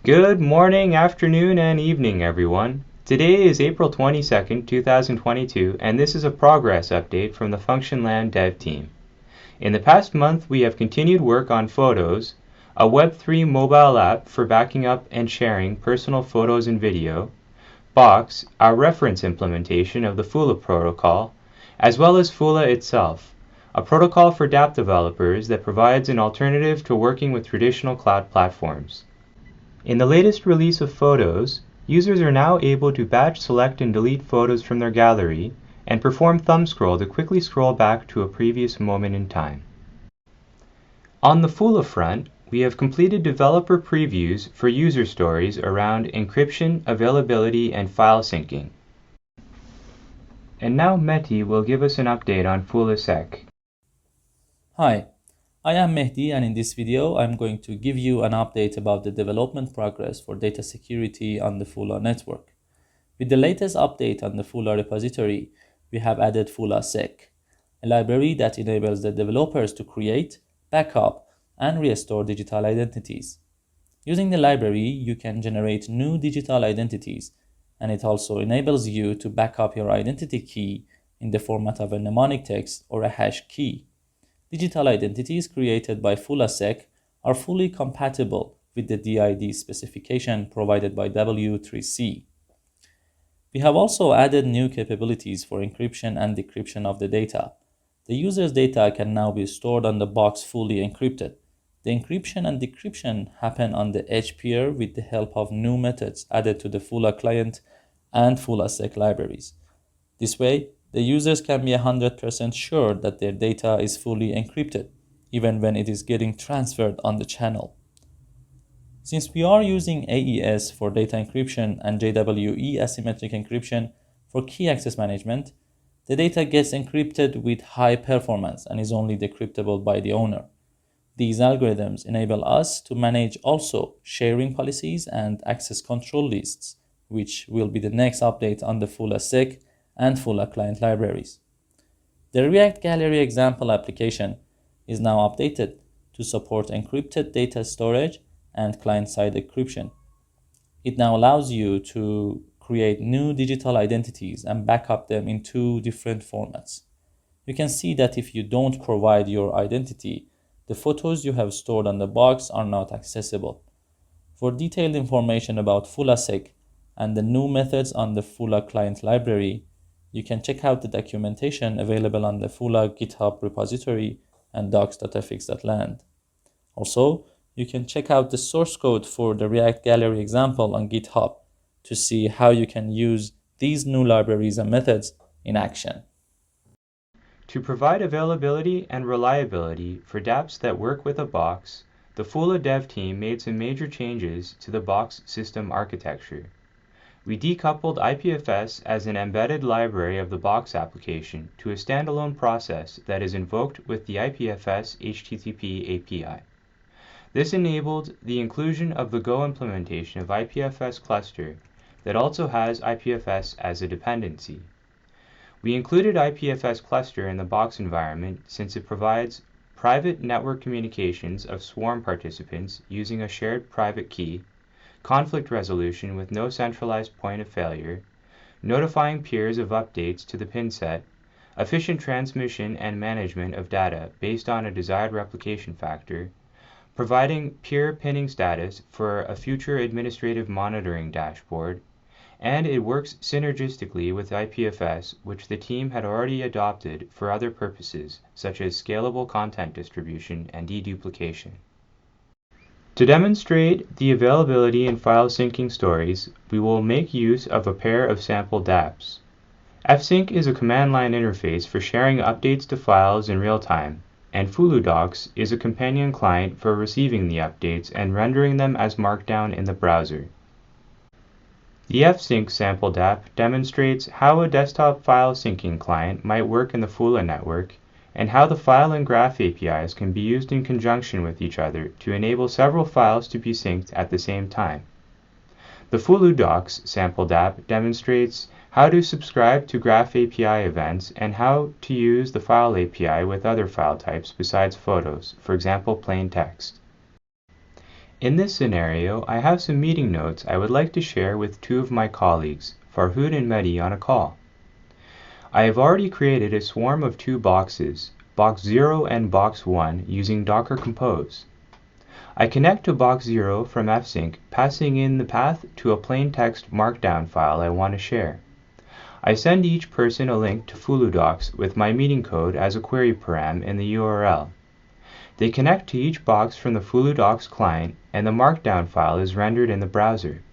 Good morning, afternoon, and evening, everyone. Today is April 22nd, 2022, and this is a progress update from the Functionland Dev Team. In the past month, we have continued work on Fotos, a Web3 mobile app for backing up and sharing personal photos and video, Box, our reference implementation of the Fula Protocol, as well as Fula itself, a protocol for dApp developers that provides an alternative to working with traditional cloud platforms. In the latest release of Fotos, users are now able to batch select and delete photos from their gallery and perform thumb scroll to quickly scroll back to a previous moment in time. On the Fula front, we have completed developer previews for user stories around encryption, availability, and file syncing. And now Mehdi will give us an update on FulaSec. Hi, I am Mehdi, and in this video I'm going to give you an update about the development progress for data security on the Fula network. With the latest update on the Fula repository, we have added FulaSec, a library that enables the developers to create, backup, and restore digital identities. Using the library, you can generate new digital identities, and it also enables you to back up your identity key in the format of a mnemonic text or a hash key. Digital identities created by FulaSec are fully compatible with the DID specification provided by W3C. We have also added new capabilities for encryption and decryption of the data. The user's data can now be stored on the box fully encrypted. The encryption and decryption happen on the edge peer with the help of new methods added to the Fula client and FulaSec libraries. This way, the users can be 100% sure that their data is fully encrypted, even when it is getting transferred on the channel. Since we are using AES for data encryption and JWE asymmetric encryption for key access management, the data gets encrypted with high performance and is only decryptable by the owner. These algorithms enable us to manage also sharing policies and access control lists, which will be the next update on the FulaSec and Fula client libraries. The React Gallery example application is now updated to support encrypted data storage and client-side encryption. It now allows you to create new digital identities and backup them in two different formats. You can see that if you don't provide your identity, the photos you have stored on the box are not accessible. For detailed information about FulaSec and the new methods on the Fula client library, you can check out the documentation available on the Fula GitHub repository and docs.fx.land. Also, you can check out the source code for the React Gallery example on GitHub to see how you can use these new libraries and methods in action. To provide availability and reliability for dApps that work with a box, the Fula Dev Team made some major changes to the box system architecture. We decoupled IPFS as an embedded library of the box application to a standalone process that is invoked with the IPFS HTTP API. This enabled the inclusion of the Go implementation of IPFS cluster that also has IPFS as a dependency. We included IPFS cluster in the box environment since it provides private network communications of swarm participants using a shared private key, conflict resolution with no centralized point of failure, notifying peers of updates to the pin set, efficient transmission and management of data based on a desired replication factor, providing peer pinning status for a future administrative monitoring dashboard, and it works synergistically with IPFS, which the team had already adopted for other purposes, such as scalable content distribution and deduplication. To demonstrate the availability and file syncing stories, we will make use of a pair of sample dApps. fsync is a command line interface for sharing updates to files in real time, and FuluDocs is a companion client for receiving the updates and rendering them as markdown in the browser. The fsync sample dApp demonstrates how a desktop file syncing client might work in the Fula network, and how the file and graph APIs can be used in conjunction with each other to enable several files to be synced at the same time. The FuluDocs sample dApp demonstrates how to subscribe to graph API events and how to use the file API with other file types besides photos, for example plain text. In this scenario, I have some meeting notes I would like to share with two of my colleagues, Farhud and Mehdi, on a call. I have already created a swarm of two boxes, box 0 and box 1, using Docker Compose. I connect to box 0 from fsync, passing in the path to a plain text markdown file I want to share. I send each person a link to FuluDocs with my meeting code as a query param in the URL. They connect to each box from the FuluDocs client, and the markdown file is rendered in the browser.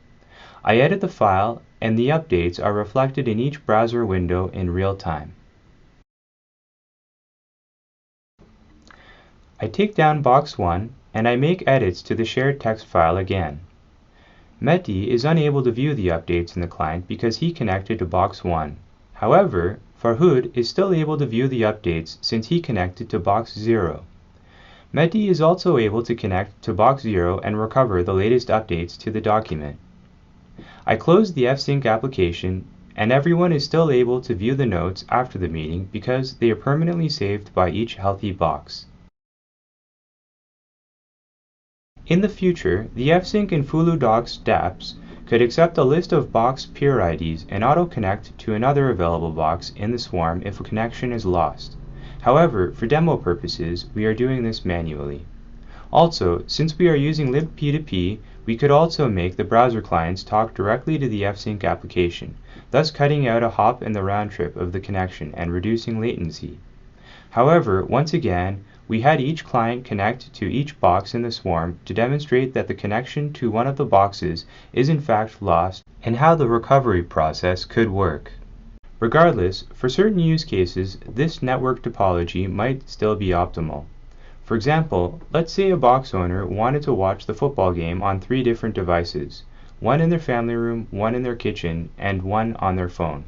I edit the file, and the updates are reflected in each browser window in real time. I take down box 1, and I make edits to the shared text file again. Mehdi is unable to view the updates in the client because he connected to box 1. However, Farhud is still able to view the updates since he connected to box 0. Mehdi is also able to connect to box 0 and recover the latest updates to the document. I close the fsync application, and everyone is still able to view the notes after the meeting because they are permanently saved by each healthy box. In the future, the fsync and FuluDocs dApps could accept a list of box peer IDs and auto-connect to another available box in the swarm if a connection is lost. However, for demo purposes, we are doing this manually. Also, since we are using libp2p, we could also make the browser clients talk directly to the fsync application, thus cutting out a hop in the round trip of the connection and reducing latency. However, once again, we had each client connect to each box in the swarm to demonstrate that the connection to one of the boxes is in fact lost and how the recovery process could work. Regardless, for certain use cases, this network topology might still be optimal. For example, let's say a box owner wanted to watch the football game on 3 different devices, one in their family room, one in their kitchen, and one on their phone.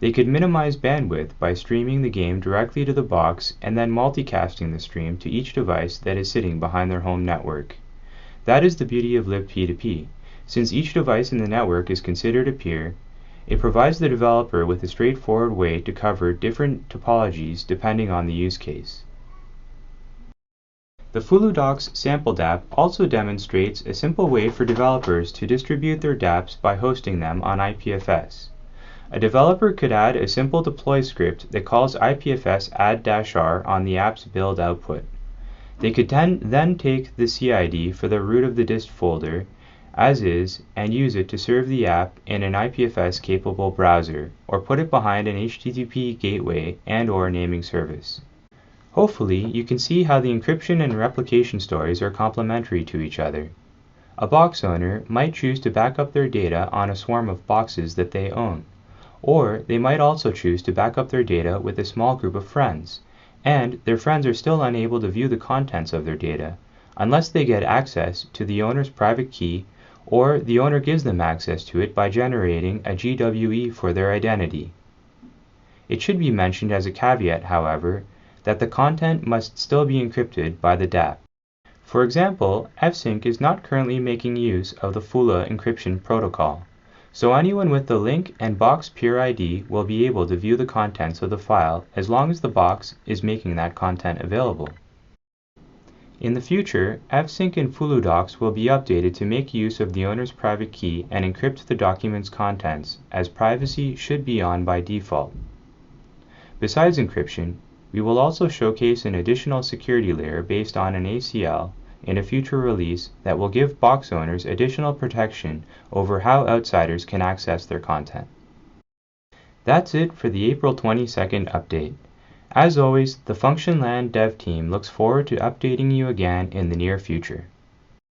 They could minimize bandwidth by streaming the game directly to the box and then multicasting the stream to each device that is sitting behind their home network. That is the beauty of libp2p. Since each device in the network is considered a peer, it provides the developer with a straightforward way to cover different topologies depending on the use case. The FuluDocs sample dApp also demonstrates a simple way for developers to distribute their dApps by hosting them on IPFS. A developer could add a simple deploy script that calls IPFS add-r on the app's build output. They could then take the CID for the root of the dist folder as is and use it to serve the app in an IPFS capable browser, or put it behind an HTTP gateway and/or naming service. Hopefully, you can see how the encryption and replication stories are complementary to each other. A box owner might choose to back up their data on a swarm of boxes that they own, or they might also choose to back up their data with a small group of friends, and their friends are still unable to view the contents of their data unless they get access to the owner's private key, or the owner gives them access to it by generating a GWE for their identity. It should be mentioned as a caveat, however, that the content must still be encrypted by the dApp. For example, fsync is not currently making use of the Fula encryption protocol, so anyone with the link and box peer ID will be able to view the contents of the file as long as the box is making that content available. In the future, fsync and FuluDocs will be updated to make use of the owner's private key and encrypt the document's contents, as privacy should be on by default. Besides encryption, we will also showcase an additional security layer based on an ACL in a future release that will give box owners additional protection over how outsiders can access their content. That's it for the April 22nd update. As always, the Functionland Dev Team looks forward to updating you again in the near future.